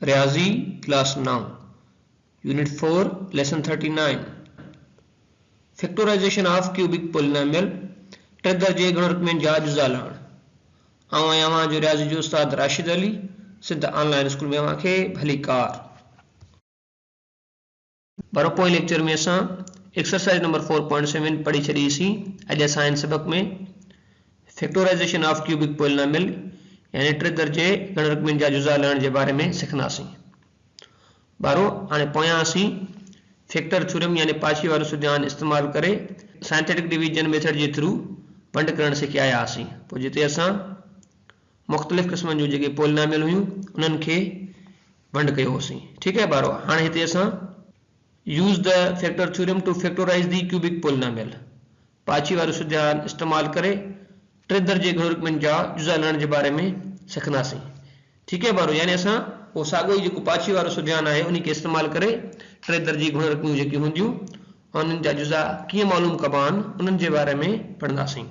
रियाजी class 9 unit 4 lesson 39 factorization of cubic polynomial टे दर्जे गुणक में जा जुज़ा लहण आवां जो रियाजी जो उस्ताद राशिद अली सिद्ध ऑनलाइन स्कूल में आवां के भली कार बरो पोइ लेक्चर में असां एक्सरसाइज नंबर 4.7 पढ़ी छड़ी सी अज असां सबक में फैक्टराइजेशन ऑफ क्यूबिक पोलिनोमियल यानी टे दर्जे गुणक में जा जुज़ा लहण के बारे में सीखनासी बारो हाणे पोयां असीं फैक्टर थ्योरम यानी पाछी वारो सिद्धांत इस्तेमाल करे साइंटिफिक डिवीजन मेथड के थ्रू वंड करण सीखे आया आसीं पोइ जिते असां मुख्तलिफ किस्मन जो जेके पोलिनोमियल हुयूं उन्हनि खे वंड कयोसीं ठीक है बारो हाणे हिते असां use the factor theorem to factorise the cubic polynomial पाछी वारो सिद्धांत इस्तेमाल करे टे दर्जे गुणक में जा जुज़ा लहण के बारे में सीखनासी ठीक है बारो यानी असां वो सागो जो पाछी वारो सिद्धांत है उन्हीं के इस्तेमाल करे टे दर्जे गुणक में जेकी हुंदियूं उन्हनि जा जुज़ा कीअं मालूम कबा आहिनि उन्हनि जे बारे में पढ़ंदासीं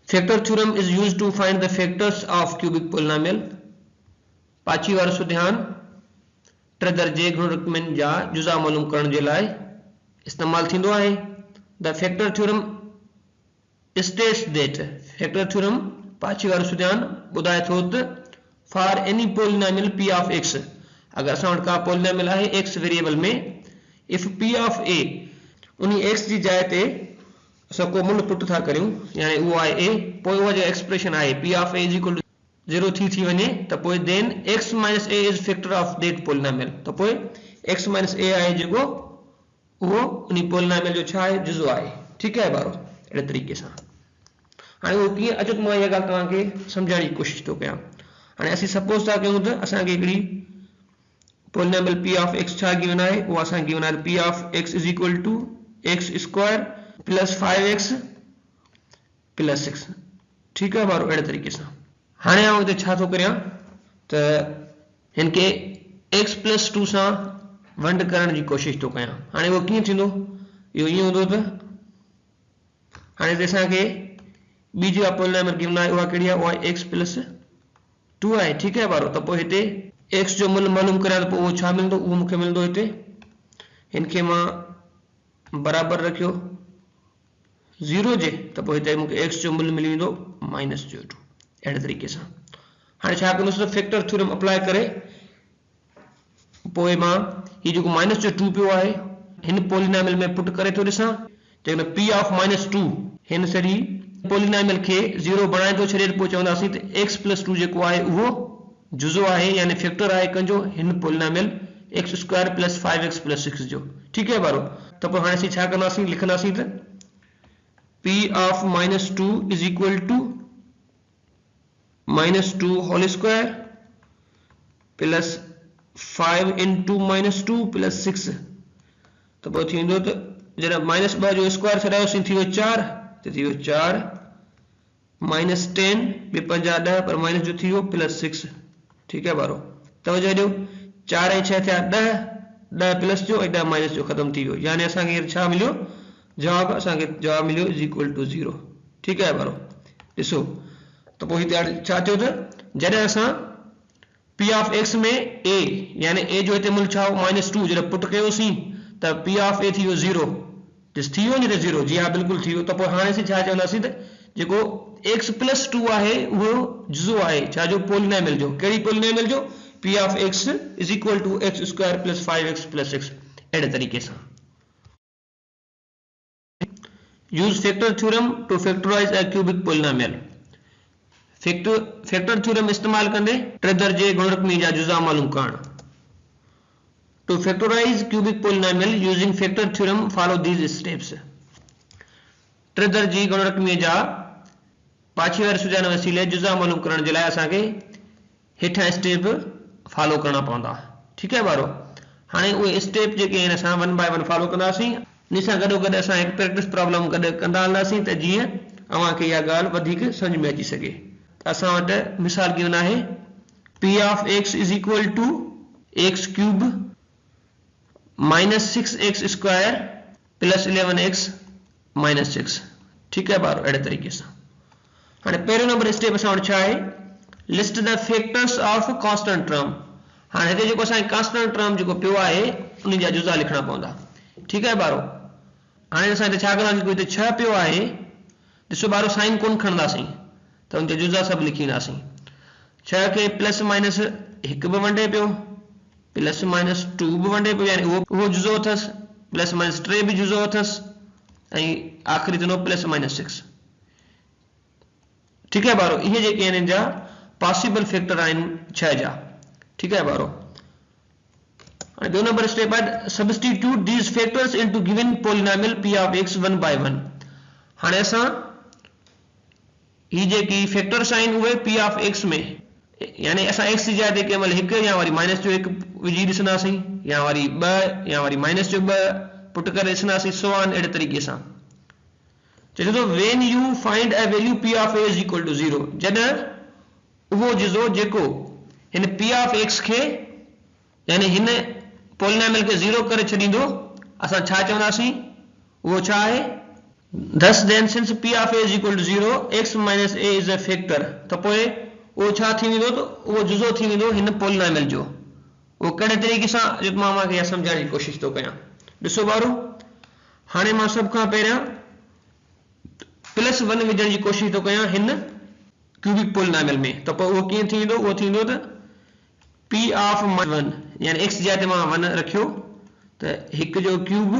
factor theorem is used to find the factors of cubic polynomial पाछी वारो सिद्धांत टे दर्जे गुणक में जा जुज़ा मालूम करण जे लाइ इस्तेमाल थींदो आहे the factor theorem states that factor theorem पाछी वारो सिद्धांत बुधाए थो त for any polynomial p of x अगर असां वटि का पोलिनोमियल आहे x वेरिएबल में इफ p ऑफ a उन x जी जाइ ते असां को मूल पुट था करियूं यानी वो आहे a पोइ उहा जो एक्सप्रेशन आहे p of a is equal to 0 थी वञे त पोइ then x minus a is factor of that polynomial त पोइ x माइनस a आहे जेको वो उन पोलिनोमियल जो छा आहे जुज़ो आहे ठीक है बारो अहिड़े तरीक़े सां हाणे वो कीअं अचो मां इहा ॻाल्हि तव्हांखे सम्झाइण जी कोशिशि थो कयां हाणे असीं सपोज था कयूं त असांखे हिकिड़ी पोलिनोमियल p ऑफ x छा गिवन आहे उहा असांखे गिवन आहे p of x is equal to x square plus 5x plus 6 ठीक है बारो अहिड़े तरीक़े सां हाणे आउं हिते छा थो करियां त हिन खे x प्लस 2 सां वंड करण जी कोशिशि थो कयां हाणे उहो कीअं थींदो इहो ईअं हूंदो त हाणे हिते असांखे बी जो पोलिनोमियल गिवन आहे उहा कहिड़ी आहे उहा x प्लस 2 आहे ठीक है बारो त पोइ हिते x जो मूल्य मालूम करियां त पोइ उहो छा मिलंदो उहो मूंखे मिलंदो हिते हिन खे मां बराबर रखियो 0 जे त पोइ हिते मूंखे x जो मूल्य मिली वेंदो माइनस जो 2 अहिड़े तरीक़े सां हाणे छा कंदुसि त फैक्टर थ्योरम अप्लाई करे पोइ मां हीउ जेको माइनस जो 2 पियो आहे हिन पोलिनोमियल में पुट करे थो ॾिसां जेकॾहिं p ऑफ माइनस 2 हिन सॼी पोलिनोमियल के 0 बनाए तो छड़े पोइ चवंदासीं त x प्लस 2 जेको आहे उहो जुज़ो आहे यानी फैक्टर आहे कंजो हिन polynomial x square plus 5x plus 6 जो ठीक है बारो त पोइ हाणे असीं छा कंदासीं लिखंदासीं त p of minus 2 is equal to minus 2 whole square plus 5 into minus 2 plus 6 त पोइ थी वेंदो त जॾहिं माइनस 2 जो स्क्वायर छॾायोसीं थी वियो 4 तो थी वियो 4 माइनस 10 बे 5 10 पर माइनस जो थी वियो प्लस 6 ठीक है बारो तवजो ॾियो 4 ऐं 6 थिया 10 10 प्लस जो ऐं 10 माइनस जो ख़त्म थी वियो यानी असांखे छा मिलियो जवाब असांखे जवाब मिलियो इज इक्वल टू 0 ठीक है बारो ॾिसो त पोइ हिते छा थियो त जॾहिं असां p ऑफ x में a यानी a जो हिते मूल्य छा हो माइनस 2 जॾहिं पुट कयोसीं त p ऑफ a थी वियो 0 दिस थी वियो नी 0 जी हाँ बिल्कुल थी वियो त पोइ हाणे असीं छा चवंदासीं त जेको x प्लस 2 आहे उहो जुज़ो आहे छा जो पोलिनोमियल जो कहिड़ी पोलिनोमियल जो p of x is equal to x square plus 5x plus 6 अहिड़े तरीक़े सां use factor theorem to factorise a cubic polynomial factor theorem इस्तेमाल कंदे टे दर्जे गुणक में जा जुज़ा मालूम करण To factorize cubic polynomial using factor theorem, follow these steps. टे दर्जे गुणक में जा पाछी वारे सुझाव वसीले जुज़ा मालूम करण जे लाइ असांखे हेठां स्टेप फॉलो करना पवंदा ठीक है बारो हाणे उहे स्टेप जेके आहिनि असां 1 बाय 1 फॉलो कंदासीं इन सां गॾोगॾु असां हिकु प्रैक्टिस प्रॉब्लम गॾु कंदा हलंदासीं त जीअं अव्हांखे इहा ॻाल्हि वधीक सम्झ में अची सघे त असां वटि मिसाल गिवन आहे p of x is equal to x cube minus 6x square plus 11x minus 6 ठीक है बारो अहिड़े तरीक़े सां हाणे पहिरियों नंबर स्टेप असां वटि छा आहे list the factors of constant term हाँ हिते जेको असांखे कांस्टेंट टर्म जेको पियो आहे उन जा जुज़ा लिखणा पवंदा। ठीकु आहे ॿारो। हाणे असां हिते छा कंदासीं, हिते 6 पियो आहे, ॾिसो ॿारो साइन कोन खणंदासीं त उन जा जुज़ा सभु लिखींदासीं। 6 खे प्लस माइनस 1 बि वंडे पियो, प्लस माइनस 2 बि वंडे पियो, यानी उहो जुज़ो अथसि, प्लस माइनस 3 बि जुज़ो अथसि, ऐं आख़िरी थियणो प्लस माइनस 6। ठीकु आहे ॿारो। इहे जेके आहिनि जा पॉसिबल फैक्टर आहिनि 6 जा। ठीकु आहे ॿारो। हाणे ॿियो नंबर स्टेप आहे substitute these factors into given polynomial p of x 1 by 1। हाणे असां ही जेकी फैक्टर्स आहिनि उहे p ऑफ x में, यानी असां x जी जाइ ते कंहिं महिल 1 या वरी माइनस जो 1 विझी ॾिसंदासीं, या वरी 2 या वरी माइनस जो 2 पुट करे ॾिसंदासीं, सो ऑन अहिड़े तरीक़े सां। चए थो when you find a value p of a is equal to 0, जॾहिं उहो जुज़ो जेको हिन p ऑफ x खे यानी हिन पॉलिनोमियल खे 0 करे छॾींदो, असां छा चवंदासीं, उहो छा आहे, thus then since p of a is equal to 0 x minus a is a factor, त पोइ उहो छा थी वेंदो, त उहो जुज़ो थी वेंदो हिन पॉलिनोमियल जो। उहो कहिड़े तरीक़े सां मां खे सम्झाइण जी कोशिशि थो कयां। ॾिसो ॿारो, हाणे मां सभ खां पहिरियां +1 विझण जी कोशिशि थो कयां हिन क्यूबिक पॉलिनोमियल में, त पोइ उहो कीअं थी वेंदो, उहो थी वेंदो त p ऑफ 1 यानी x जाइ ते मां 1 रखियो त 1 जो cube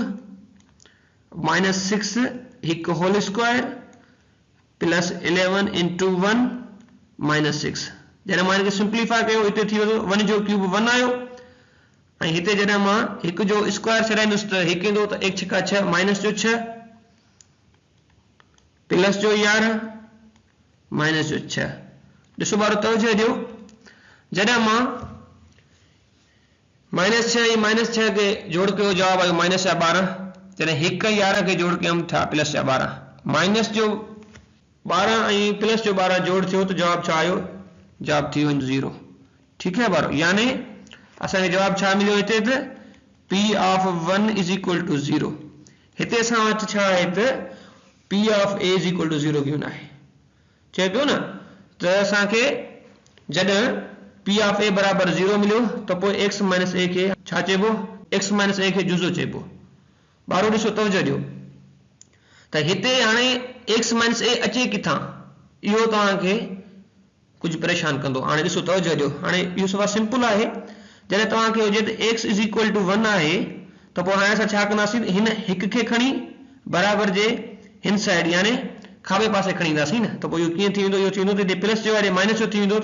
minus 6 1 whole square plus 11 into 1 minus 6। जॾहिं मां हिनखे सिंप्लीफाई कयो हिते थी वेंदो 1 जो क्यूब 1 आयो, ऐं हिते जॾहिं मां 1 जो स्क्वायर छॾाईंदुसि त 1 ईंदो, त 1 छका 6 माइनस जो 6 प्लस जो 11 माइनस जो 6। ॾिसो ॿारो तवजो ॾियो, जॾहिं मां माइनस 6 ऐं माइनस 6 के जोड़ कयो जवाब आयो माइनस जा 12, जॾहिं 1 ऐं 11 के जोड़ कयमि था प्लस जा 12, माइनस जो 12 ऐं प्लस जो 12 जोड़ थियो त जवाब छा आयो, जवाब थी वियो 0। ठीकु आहे ॿारो। यानी असांखे जवाब छा मिलियो हिते त p of 1 is equal to 0। हिते असां वटि छा आहे त p of a is equal to 0 given आहे। चए पियो न त असांखे जॾहिं p ऑफ a बराबर 0 मिलियो त पोइ x माइनस a खे छा चइबो, x माइनस a खे जुज़ो चइबो। ॿारो ॾिसो तवजो ॾियो त हिते हाणे x माइनस a अचे किथां, इहो तव्हांखे कुझु परेशान कंदो। हाणे ॾिसो तवजो ॾियो, हाणे इहो सवाल सिंपल आहे। जॾहिं तव्हांखे हुजे त x इज इक्वल टू 1 आहे त पोइ हाणे असां छा कंदासीं, हिन 1 खे खणी बराबर जे हिन साइड यानी खाॿे पासे खणी ईंदासीं न, त पोइ इहो कीअं थी वेंदो, इहो थी वेंदो त प्लस जो आहे माइनस जो थी वेंदो,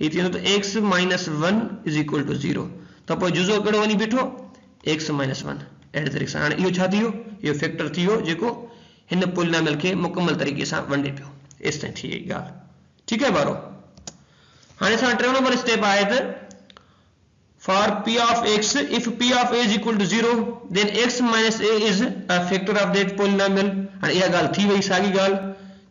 हीअ थी वेंदो त x minus 1 is equal to 0, त पोइ जुज़ो कहिड़ो वञी बीठो, x माइनस 1। अहिड़े तरीक़े सां हाणे इहो छा थी वियो, इहो फैक्टर थी वियो जेको हिन पॉलिनोमियल खे मुकमल तरीक़े सां वंडे पियो। एसि ताईं थी वई ॻाल्हि। ठीकु आहे ॿारो। हाणे असां टियों नंबर स्टेप आहे त for p of x, if p of a is equal to 0 then x minus a is a factor of that polynomial। हाणे इहा ॻाल्हि थी वई साॻी ॻाल्हि,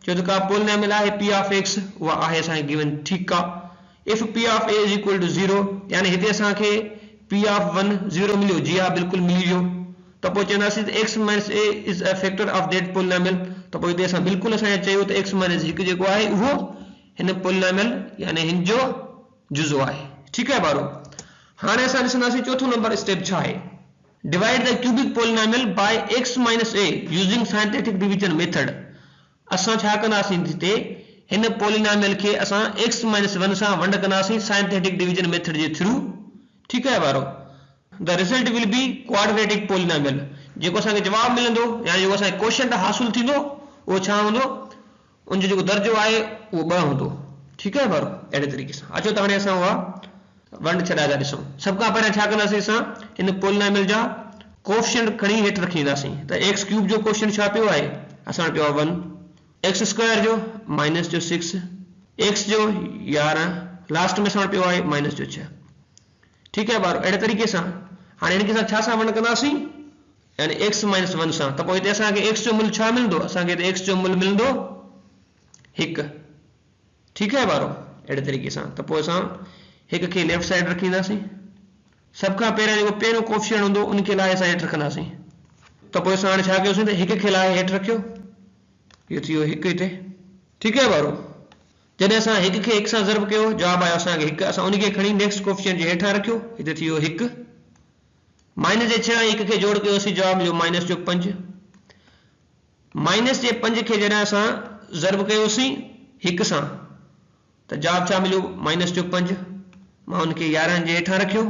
छो त का पॉलिनोमियल आहे p of x, उहा आहे असांखे गिवन। ठीकु आहे। if p of a is equal to 0 यानी हिते असांखे p of 1 0 मिलियो, जी हा बिल्कुलु मिली वियो, त पोइ चवंदासीं त x minus a is a factor of that polynomial, त पोइ हिते असां बिल्कुलु असांखे चयो त x minus 1 जेको आहे उहो हिन पॉलिनोमियल यानी हिन जो जुज़ो आहे। ठीकु आहे ॿारो। हाणे असां ॾिसंदासीं चौथो नंबर स्टेप छा आहे, divide the cubic polynomial bye x minus a using scientific division method. असां छा कंदासीं, हिते हिन पॉलिनोमियल खे असां x माइनस 1 सां वंड कंदासीं साइंटिफिक डिवीजन मेथड जे थ्रू। ठीकु आहे ॿारो। The result will be quadratic polynomial. जेको असांखे जवाब मिलंदो यानी जेको असांखे क्वेश्चन हासिल थींदो उहो छा हूंदो, उनजो जेको दर्जो आहे उहो 2 हूंदो। ठीकु आहे ॿारो। अहिड़े तरीक़े सां अचो त हाणे असां उहा वंड छॾाए था ॾिसूं। सभ खां पहिरियां छा कंदासीं, असां हिन पॉलिनोमियल जा कोएफिशिएंट खणी हेठि रखी ईंदासीं। त x क्यूब जो कोएफिशिएंट छा पियो आहे, असां वटि पियो आहे 1, x स्क्वायर जो माइनस जो 6, x जो 11, लास्ट में असां वटि पियो आहे माइनस जो 6। ठीकु आहे ॿारो। अहिड़े तरीक़े सां हाणे हिनखे असां छा सां वंड कंदासीं, यानी x माइनस 1 सां। त पोइ हिते असांखे x जो मूल्य छा मिलंदो, असांखे हिते x जो मूल्य मिलंदो 1। ठीकु आहे ॿारो। अहिड़े तरीक़े सां त पोइ असां 1 खे लेफ्ट साइड रखी ईंदासीं। सभ खां पहिरियां जेको पहिरियों कोएफिशिएंट हूंदो उनखे लाइ असां हेठि रखंदासीं। त पोइ असां हाणे छा कयोसीं त 1 खे लाइ हेठि रखियो, इहो थी वियो 1 हिते। ठीकु आहे ॿारो। जॾहिं असां हिक खे हिक सां ज़र्ब कयो जवाब आयो असांखे हिक, असां उनखे खणी नेक्स्ट कोएफिशिएंट जे हेठां रखियो, हिते थी वियो हिक, माइनस जे 6 हिक खे जोड़ कयोसीं जवाब मिलियो माइनस जो 5, माइनस जे 5 खे जॾहिं असां ज़र्ब कयोसीं हिक सां त जवाब छा मिलियो माइनस जो 5, मां उनखे 11 जे हेठां रखियो,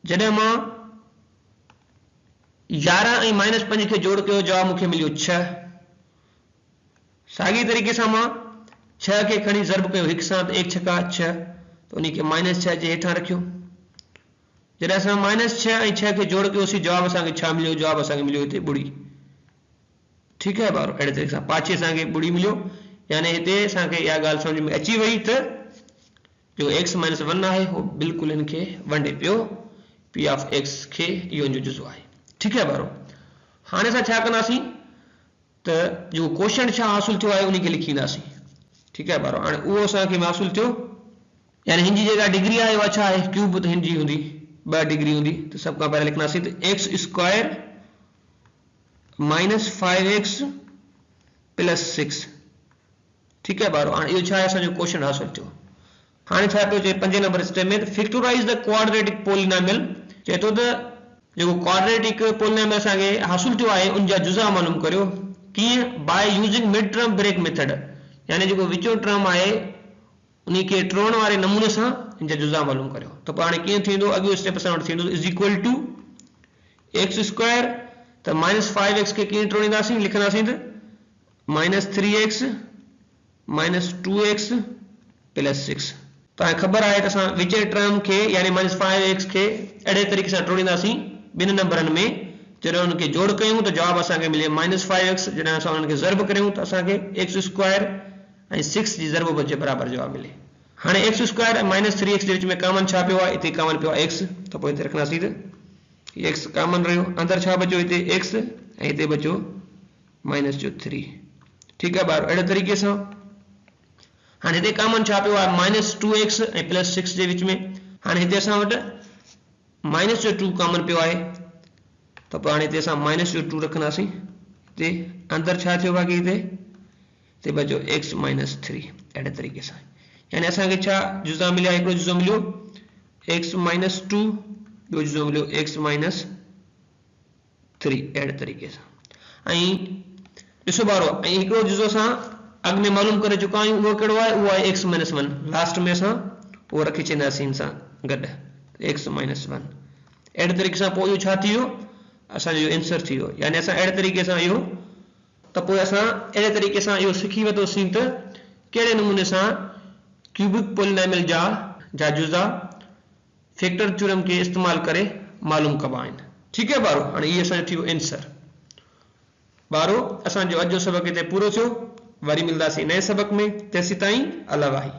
जॾहिं मां 11 ऐं माइनस 5 खे जोड़ कयो जवाब मूंखे मिलियो 6, साॻी तरीक़े सां मां 6 खे खणी ज़र्ब कयो हिक सां त 1 छका 6 त उनखे माइनस 6 जे हेठां रखियो, जॾहिं असां माइनस 6 ऐं 6 खे जोड़ कयोसीं जवाब असांखे छा मिलियो, जवाब असांखे मिलियो हिते ॿुड़ी। ठीकु आहे ॿारो, अहिड़े तरीक़े सां पाछे असांखे ॿुड़ी मिलियो, यानी हिते असांखे इहा ॻाल्हि सम्झ में अची वई त जो x माइनस 1 आहे उहो बिल्कुलु हिन खे वंडे पियो, p ऑफ x खे इहो जो जुज़ो आहे। ठीकु आहे ॿारो, हाणे असां छा कंदासीं त जो क्वेश्चन छा हासिल थियो आहे उनखे लिखींदासीं। ठीकु आहे ॿारो, हाणे उहो असांखे हासिल थियो, यानी हिन जी जेका डिग्री आहे उहा छा आहे, क्यूब त हिन जी हूंदी 2 डिग्री हूंदी, त सभ खां पहिरियों लिखंदासीं त x square minus 5x plus 6। ठीकु आहे ॿारो, हाणे इहो छा आहे असांजो क्वेश्चन हासिल थियो। हाणे छा पियो चए 5 नंबर स्टेप में, फैक्टराइज द क्वाड्रेटिक पोलिनोमियल, चए थो त जेको क्वाड्रेटिक पोलिनोमियल असांखे हासिल थियो आहे उन जा जुज़ा मालूम करियो, कीअं, by using mid term break method, यानी जेको विचो टर्म आहे उनखे टोड़ण वारे नमूने सां इन जा जुज़ा मालूम करियो। त पोइ हाणे कीअं थींदो, अॻियो स्टेप असां वटि थींदो is equal to x square, त माइनस 5x खे कीअं टोड़ींदासीं, लिखंदासीं त minus 3x minus 2x plus 6। तव्हांखे ख़बर आहे त असां विचे टर्म खे यानी माइनस 5x खे अहिड़े तरीक़े सां टोड़ींदासीं ॿिनि नंबरनि में, जॾहिं उनखे जोड़ कयूं त जवाब असांखे मिले माइनस 5x, जॾहिं असां उनखे ज़र्ब करियूं त असांखे एक्स स्क्वायर ऐं 6 जी ज़र्ब जे बराबरि जवाब मिले। हाणे एक्स स्क्वायर ऐं माइनस 3x जे विच में कॉमन छा पियो आहे, हिते कॉमन पियो आहे x, त पोइ हिते रखंदासीं त x कॉमन रहियो, अंदरि छा बचियो हिते x ऐं हिते बचियो माइनस जो 3। ठीकु आहे ॿार, अहिड़े तरीक़े सां हाणे हिते कॉमन छा पियो आहे माइनस 2x ऐं प्लस 6 जे विच में, हाणे हिते असां वटि माइनस जो 2 कॉमन पियो आहे, त पोइ हाणे हिते असां माइनस जो 2 रखंदासीं, हिते अंदरि छा थियो बाक़ी हिते बचियो x माइनस 3। अहिड़े तरीक़े सां यानी असांखे छा जुज़ा मिलिया, हिकिड़ो जुज़ो मिलियो x माइनस 2, ॿियो जुज़ो मिलियो x माइनस 3। अहिड़े तरीक़े सां, ऐं ॾिसो ॿारो, ऐं हिकिड़ो जुज़ो असां अॻु में मालूम करे चुका आहियूं, उहो कहिड़ो आहे, उहो आहे x माइनस 1, लास्ट में असां उहो रखी छॾींदासीं हिन सां गॾु x माइनस 1। अहिड़े तरीक़े सां पोइ इहो छा थी वियो, असांजो आंसर थी वियो, यानी असां अहिड़े तरीक़े सां इहो, त पोइ असां अहिड़े तरीक़े सां इहो सिखी वरितोसीं त कहिड़े नमूने सां क्यूबिक पोलिनोमियल जा जुज़ा फैक्टर थ्योरम के इस्तेमाल करे मालूम कबा आहिनि। ठीकु आहे ॿारो, हाणे इहो असांजो थी वियो आंसर। ॿारो, असांजो अॼु जो सबक़ हिते पूरो थियो, वरी मिलंदासीं नए सबक़ में, तेसीं ताईं अला वाही।